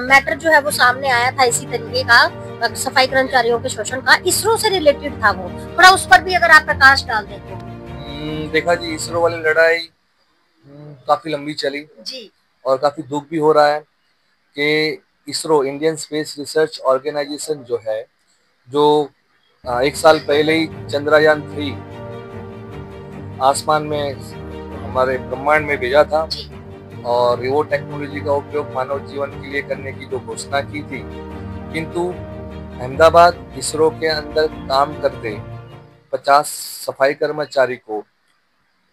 Matter जो है वो सामने आया था इसी तरीके का, सफाई कर्मचारियों के शोषण का, इसरो से रिलेटेड था वो, थोड़ा उस पर भी अगर आप प्रकाश डाल दें तो। देखा जी, इसरो वाली लड़ाई काफी लंबी चली जी। और काफी दुख भी हो रहा है कि ISRO, Indian space research organisation जो है, जो 1 साल पहले ही चंद्रयान 3 आसमान में हमारे ब्रह्मांड में भेजा था जी। और वो टेक्नोलॉजी का उपयोग मानव जीवन के लिए करने की जो घोषणा की थी, किंतु अहमदाबाद इसरो के अंदर काम करते 50 सफाई कर्मचारी को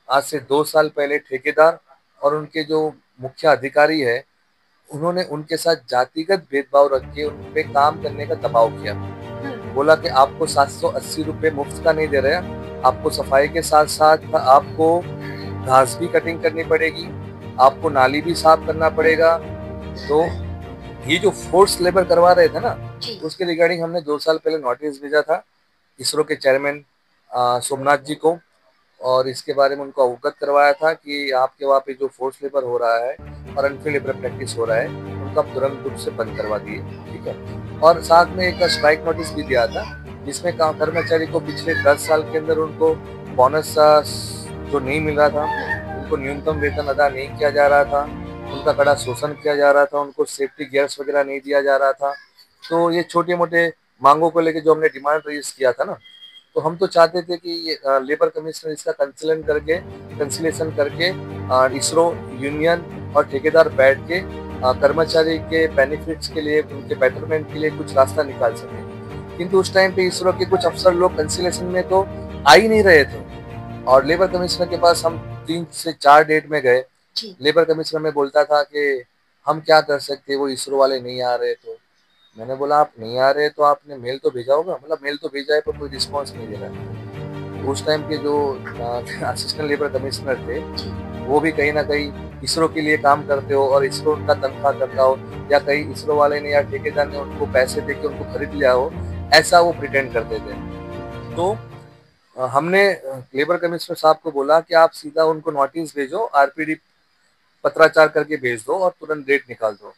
आज से 2 साल पहले ठेकेदार और उनके जो मुख्य अधिकारी है, उन्होंने उनके साथ जातिगत भेदभाव रख के उन पे काम करने का दबाव किया। बोला कि आपको 780 रुपये मुफ्त का नहीं दे रहे, आपको सफाई के साथ साथ आपको घास भी कटिंग करनी पड़ेगी, आपको नाली भी साफ करना पड़ेगा। तो ये जो फोर्स लेबर करवा रहे थे ना, उसके रिगार्डिंग हमने 2 साल पहले नोटिस भेजा था इसरो के चेयरमैन सोमनाथ जी को, और इसके बारे में उनको अवगत करवाया था कि आपके वहाँ पे जो फोर्स लेबर हो रहा है और अनफेयर लेबर प्रैक्टिस हो रहा है, उनका तुरंत रूप से बंद करवा दिए। ठीक है। और साथ में एक स्ट्राइक नोटिस भी दिया था, जिसमें कर्मचारी को पिछले 10 साल के अंदर उनको बोनस जो नहीं मिल रहा था, उनको न्यूनतम वेतन अदा नहीं किया जा रहा था, उनका कड़ा शोषण किया जा रहा था, उनको सेफ्टी गियर्स वगैरह नहीं दिया जा रहा था। तो ये छोटे मोटे मांगों को लेकर जो हमने डिमांड रेज किया था ना, तो हम तो चाहते थे कि लेबर कमिश्नर इसका कंसिलेशन करके इसरो यूनियन और ठेकेदार बैठ के कर्मचारी के बेनिफिट्स के लिए, उनके बेटरमेंट के लिए कुछ रास्ता निकाल सके। किंतु उस टाइम पे इसरो के कुछ अफसर लोग कंसिलेशन में तो आ ही नहीं रहे थे, और लेबर कमिश्नर के पास हम 3 से 4 डेट में गए। लेबर कमिश्नर में बोलता था कि हम क्या कर सकते, वो इसरो वाले नहीं आ रहे। तो मैंने बोला आप नहीं आ रहे तो आपने मेल तो भेजा होगा, मतलब मेल तो भेजा है पर कोई रिस्पॉन्स नहीं दे रहा है। उस टाइम के जो असिस्टेंट लेबर कमिश्नर थे, वो भी कहीं ना कहीं इसरो के लिए काम करते हो और इसरो उनका तनख्वाह करता हो, या कहीं इसरो वाले ने या ठेकेदार ने उनको पैसे देके उनको खरीद लिया हो, ऐसा वो प्रिटेंड करते थे। तो हमने लेबर कमिश्नर साहब को बोला कि आप सीधा उनको नोटिस भेजो, आरपीडी पत्राचार करके भेज दो और तुरंत डेट निकाल दो।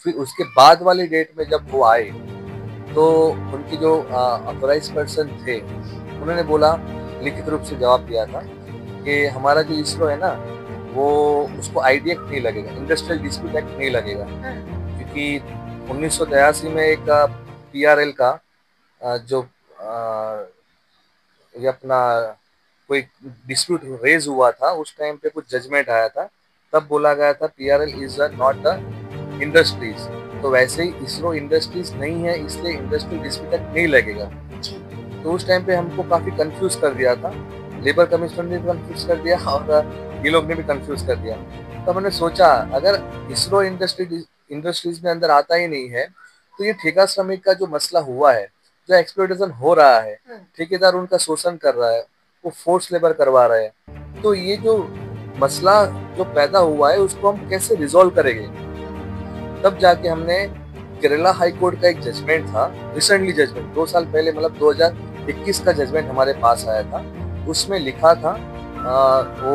फिर उसके बाद वाली डेट में जब वो आए, तो उनकी जो ऑथराइज पर्सन थे, उन्होंने बोला, लिखित रूप से जवाब दिया था कि हमारा जो इसरो है ना, वो उसको आईडी एक्ट नहीं लगेगा, इंडस्ट्रियल डिस्प्यूट एक्ट नहीं लगेगा, क्योंकि 1983 में एक पीआरएल का जो ये अपना कोई डिस्प्यूट रेज हुआ था, उस टाइम पे कुछ जजमेंट आया था, तब बोला गया था PRL is not the industries. तो वैसे ही इसरो इंडस्ट्रीज नहीं है, इसलिए इंडस्ट्रियल डिस्प्यूट एक्ट नहीं लगेगा। तो उस टाइम पे हमको काफी कंफ्यूज कर दिया था, लेबर कमिश्नर ने भी कंफ्यूज कर दिया और ये लोग ने भी कंफ्यूज कर दिया। तो मैंने सोचा अगर इसरो इंडस्ट्रीज में अंदर आता ही नहीं है, तो ये ठेका श्रमिक का जो मसला हुआ है, जो एक्सप्लॉयटेशन हो रहा है, ठेकेदार उनका शोषण कर रहा है, वो फोर्स लेबर करवा रहे हैं, तो ये जो मसला जो पैदा हुआ है उसको हम कैसे रिजॉल्व करेंगे। तब जाके हमने केरला हाई कोर्ट का एक जजमेंट था, रिसेंटली जजमेंट 2 साल पहले, मतलब 2021 का जजमेंट हमारे पास आया था। उसमें लिखा था वो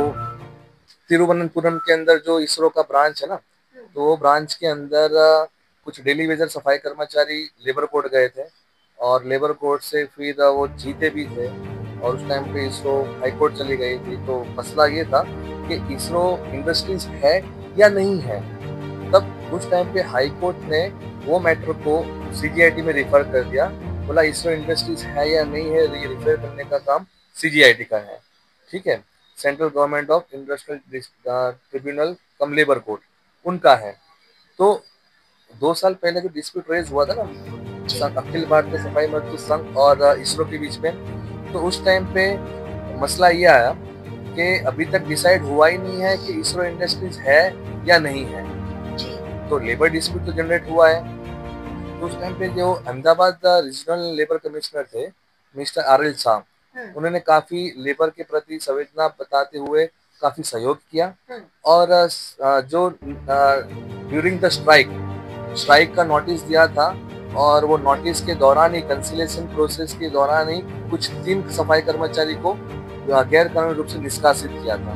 तिरुवनंतपुरम के अंदर जो इसरो का ब्रांच है ना, तो वो ब्रांच के अंदर कुछ डेली वेजर सफाई कर्मचारी लेबर कोर्ट गए थे, और लेबर कोर्ट से फिर वो जीते भी थे, और उस टाइम पे इसरो हाई कोर्ट चली गई थी। तो मसला ये था कि इसरो इंडस्ट्रीज है या नहीं है। तब उस टाइम पे हाई कोर्ट ने वो मैटर को सीजीआईटी में रिफर कर दिया, बोला इसरो इंडस्ट्रीज है या नहीं है, ये रिफर करने का काम सीजीआईटी का है। ठीक है, central government of industrial tribunal come labour court उनका है। तो 2 साल पहले जो डिस्प्यूट रेज हुआ था ना, अखिल भारतीय सफाई मजदूर संघ और इसरो के बीच में, तो उस टाइम पे मसला ये आया कि अभी तक डिसाइड हुआ ही नहीं है कि इसरो इंडस्ट्रीज है या नहीं है। तो लेबर डिस्प्यूट तो जनरेट हुआ है। तो उस टाइम पे जो अहमदाबाद रीजनल लेबर कमिश्नर थे, मिस्टर आरएल साहब, उन्होंने काफी लेबर के प्रति संवेदना बताते हुए काफी सहयोग किया, और जो ड्यूरिंग द स्ट्राइक का नोटिस दिया था, और वो नोटिस के दौरान ही, कंसिलेशन प्रोसेस के दौरान ही, कुछ 3 सफाई कर्मचारी को गैर कानूनी रूप से निष्कासित किया था।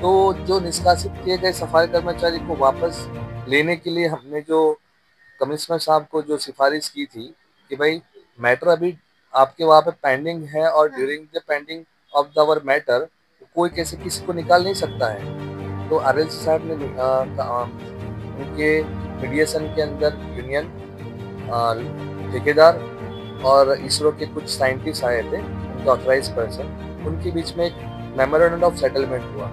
तो जो निष्कासित किए गए सफाई कर्मचारी को वापस लेने के लिए हमने जो कमिश्नर साहब को जो सिफारिश की थी कि भाई मैटर अभी आपके वहाँ पे पेंडिंग है और during the pending of the our matter कोई कैसे किसी को निकाल नहीं सकता है। तो आरएलसी साहब ने उनके मीडिएशन के अंदर यूनियन, ठेकेदार और इसरो के कुछ साइंटिस्ट आए थे, उनके ऑथराइज पर्सन, उनके बीच में एक मेमोरेंडम ऑफ सेटलमेंट हुआ।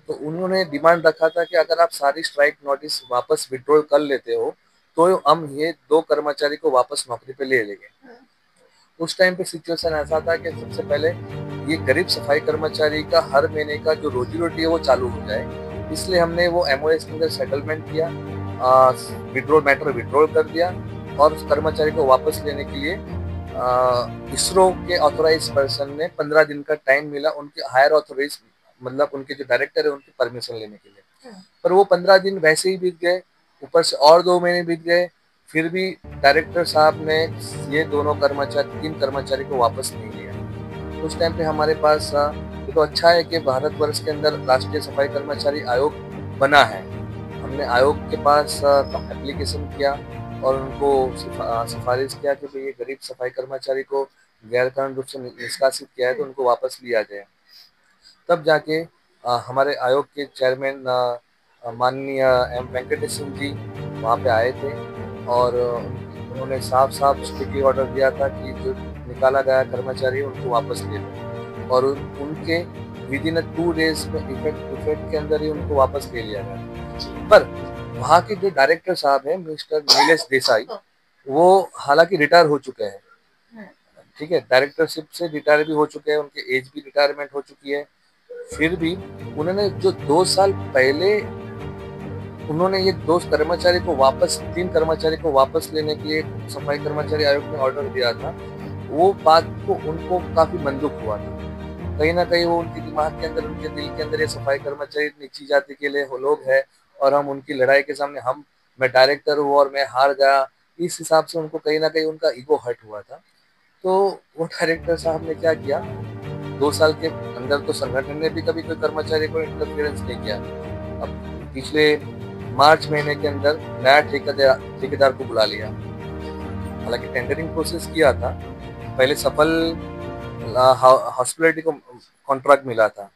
तो उन्होंने डिमांड रखा था कि अगर आप सारी स्ट्राइक नोटिस वापस विड्रॉल कर लेते हो तो हम ये 2 कर्मचारी को वापस नौकरी पे ले लेंगे। उस टाइम पे सिचुएशन ऐसा था कि सबसे पहले ये गरीब सफाई कर्मचारी का हर महीने का जो रोजी रोटी है वो चालू हो जाए, इसलिए हमने वो एमओएस के अंदर सेटलमेंट किया, विड्रॉल मैटर विड्रॉल कर दिया और उस कर्मचारी को वापस लेने के लिए इसरो के ऑथोराइज पर्सन ने 15 दिन का टाइम मिला उनके हायर ऑथोराइज, मतलब उनके जो डायरेक्टर है उनकी परमिशन लेने के लिए। पर वो 15 दिन वैसे ही बीत गए, ऊपर से और 2 महीने बीत गए, फिर भी डायरेक्टर साहब ने ये दोनों कर्मचारी 3 कर्मचारी को वापस नहीं लिया। उस टाइम पे हमारे पास ये तो अच्छा है कि भारतवर्ष के अंदर राष्ट्रीय सफाई कर्मचारी आयोग बना है। हमने आयोग के पास एप्लीकेशन किया और उनको सिफारिश किया कि भाई ये गरीब सफाई कर्मचारी को गैर कानूनी रूप से निष्कासित किया है तो उनको वापस लिया जाए। तब जाके हमारे आयोग के चेयरमैन माननीय एम वेंकटेश सिंह जी वहाँ पे आए थे और उन्होंने साफ साफ स्ट्रिक्टली ऑर्डर दिया था कि जो निकाला गया कर्मचारी उनको वापस ले लो, और उनके विद इन 2 डेज में इफेक्ट के अंदर ही उनको वापस ले लिया गया। पर वहाँ के जो डायरेक्टर साहब हैं मिस्टर नीलेश देसाई, वो हालांकि रिटायर हो चुके हैं, ठीक है, डायरेक्टरशिप से रिटायर भी हो चुके हैं, उनके एज भी रिटायरमेंट हो चुकी है, फिर भी उन्होंने जो 2 साल पहले उन्होंने ये 2 कर्मचारी को वापस 3 कर्मचारी को वापस लेने के लिए सफाई कर्मचारी आयोग ने ऑर्डर दिया था, वो बात को उनको काफी मंदुक हुआ था। कहीं ना कहीं वो उनके दिमाग के अंदर, उनके दिल के अंदर ये सफाई कर्मचारी नीची जाति के लिए वो लोग है और हम उनकी लड़ाई के सामने मैं डायरेक्टर हूँ और मैं हार गया, इस हिसाब से उनको कहीं ना कहीं उनका ईगो हर्ट हुआ था। तो वो डायरेक्टर साहब ने क्या किया, 2 साल के अंदर तो संगठन ने भी कभी कोई कर्मचारी को इंटरफेरेंस नहीं किया। अब पिछले मार्च महीने के अंदर नया ठेकेदार को बुला लिया, हालांकि टेंडरिंग प्रोसेस किया था, पहले सफल हॉस्पिटलिटी को कॉन्ट्रैक्ट मिला था,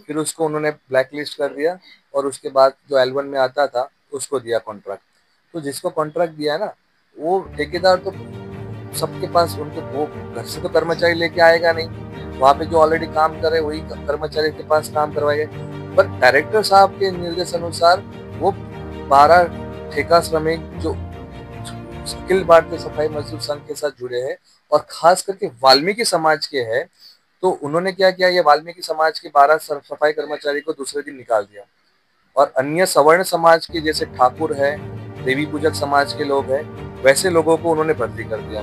फिर उसको उन्होंने ब्लैक लिस्ट कर दिया और उसके बाद जो L1 में आता था उसको दिया कॉन्ट्रैक्ट। तो जिसको कॉन्ट्रैक्ट दिया है ना, वो ठेकेदार तो सबके पास उनके वो घर से तो कर्मचारी लेके आएगा नहीं, वहाँ पे जो ऑलरेडी काम कर रहे वही कर्मचारी के पास काम करवाएगा। पर डायरेक्टर साहब के निर्देश अनुसार वो 12 ठेका श्रमिक जो अखिल भारतीय सफाई मजदूर संघ के साथ जुड़े हैं और खास करके वाल्मीकि समाज के हैं, तो उन्होंने क्या किया, ये वाल्मीकि समाज के 12 सफाई कर्मचारी को दूसरे दिन निकाल दिया और अन्य सवर्ण समाज के जैसे ठाकुर है, देवी पूजक समाज के लोग हैं, वैसे लोगों को उन्होंने भर्ती कर दिया।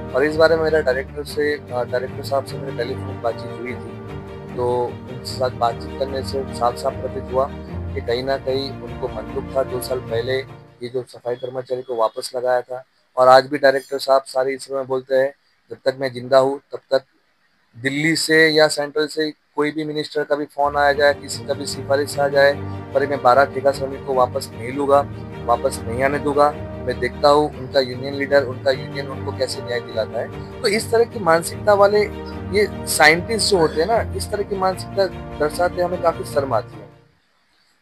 और इस बारे में मेरा डायरेक्टर साहब से मेरी टेलीफोन बातचीत हुई थी, तो उनके साथ बातचीत करने से साफ साफ प्रतीत हुआ कि कहीं ना कहीं उनको मंदुक था 2 साल पहले ये जो सफाई कर्मचारी को वापस लगाया था। और आज भी डायरेक्टर साहब सारे इसरो में बोलते हैं जब तक मैं जिंदा हूँ तब तक दिल्ली से या सेंट्रल से कोई भी मिनिस्टर का भी फोन आया जाए, किसी का भी सिफारिश आ जाए, पर मैं 12 ठेका श्रमिक को वापस नहीं लूंगा, वापस नहीं आने दूंगा। मैं देखता हूँ उनका यूनियन लीडर, उनका यूनियन उनको कैसे न्याय दिलाता है। तो इस तरह की मानसिकता वाले ये साइंटिस्ट जो होते हैं ना, इस तरह की मानसिकता दर्शाते हमें काफी शर्म आती है।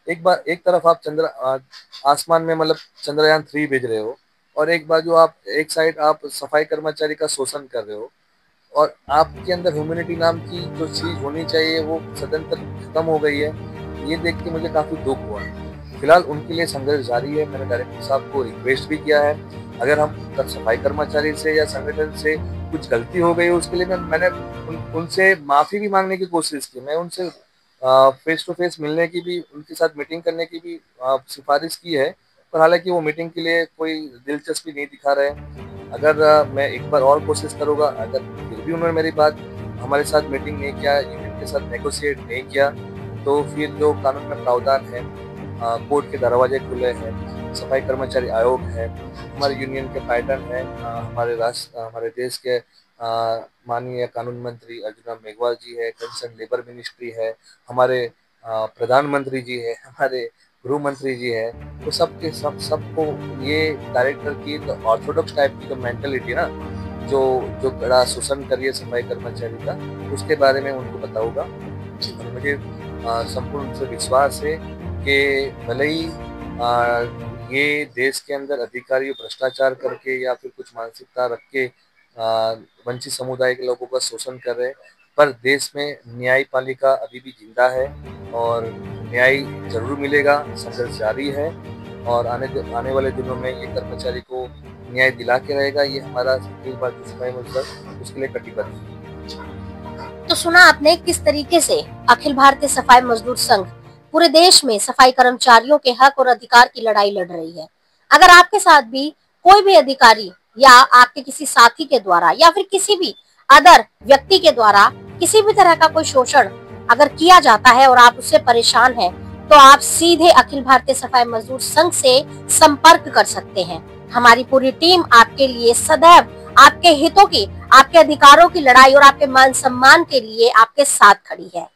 एक तरफ आप आसमान में मतलब चंद्रयान 3 भेज रहे हो और एक साइड आप सफाई कर्मचारी का शोषण कर रहे हो और आपके अंदर ह्यूमैनिटी नाम की जो चीज होनी चाहिए वो सदंतर खत्म हो गई है। ये देख के मुझे काफी दुख हुआ। फिलहाल उनके लिए संघर्ष जारी है। मैंने डायरेक्टर साहब को रिक्वेस्ट भी किया है, अगर हम सफाई कर्मचारी से या संगठन से कुछ गलती हो गई उसके लिए मैंने उनसे माफी भी मांगने की कोशिश की। मैं उनसे फेस टू फेस मिलने की भी, उनके साथ मीटिंग करने की भी सिफारिश की है, पर हालांकि वो मीटिंग के लिए कोई दिलचस्पी नहीं दिखा रहे। अगर मैं एक बार और कोशिश करूंगा, अगर फिर भी उन्होंने मेरी बात हमारे साथ मीटिंग नहीं किया, यूनियन के साथ नेगोशिएट नहीं किया, तो फिर जो कानून में प्रावधान है, कोर्ट के दरवाजे खुले हैं, सफाई कर्मचारी आयोग है, हमारे यूनियन के पैटर्न है, हमारे देश के माननीय कानून मंत्री अर्जुन मेघवाल जी है, कंसर्न लेबर मिनिस्ट्री है, हमारे प्रधानमंत्री जी है, हमारे गृह मंत्री जी है, तो सबके सबको ये डायरेक्टर की तो ऑर्थोडॉक्स टाइप की जो मेंटलिटी ना, जो जो बड़ा शोषण कर रही है सफाई कर्मचारी का, उसके बारे में उनको बताऊंगा। और मुझे संपूर्ण रूप से विश्वास है कि भले ही ये देश के अंदर अधिकारी भ्रष्टाचार करके या फिर कुछ मानसिकता रख के वंचित समुदाय के लोगों का शोषण कर रहे हैं, पर देश में न्यायपालिका अभी भी जिंदा है और न्याय जरूर मिलेगा। संघर्ष जारी है और आने वाले दिनों में ये कर्मचारी को न्याय दिला के रहेगा। ये हमारा अखिल भारतीय सफाई मजदूर संघ उसके लिए कटिबद्ध है। तो सुना आपने किस तरीके से अखिल भारतीय सफाई मजदूर संघ पूरे देश में सफाई कर्मचारियों के हक और अधिकार की लड़ाई लड़ रही है। अगर आपके साथ भी कोई भी अधिकारी या आपके किसी साथी के द्वारा या फिर किसी भी अदर व्यक्ति के द्वारा किसी भी तरह का कोई शोषण अगर किया जाता है और आप उससे परेशान हैं, तो आप सीधे अखिल भारतीय सफाई मजदूर संघ से संपर्क कर सकते हैं। हमारी पूरी टीम आपके लिए सदैव आपके हितों की, आपके अधिकारों की लड़ाई और आपके मान सम्मान के लिए आपके साथ खड़ी है।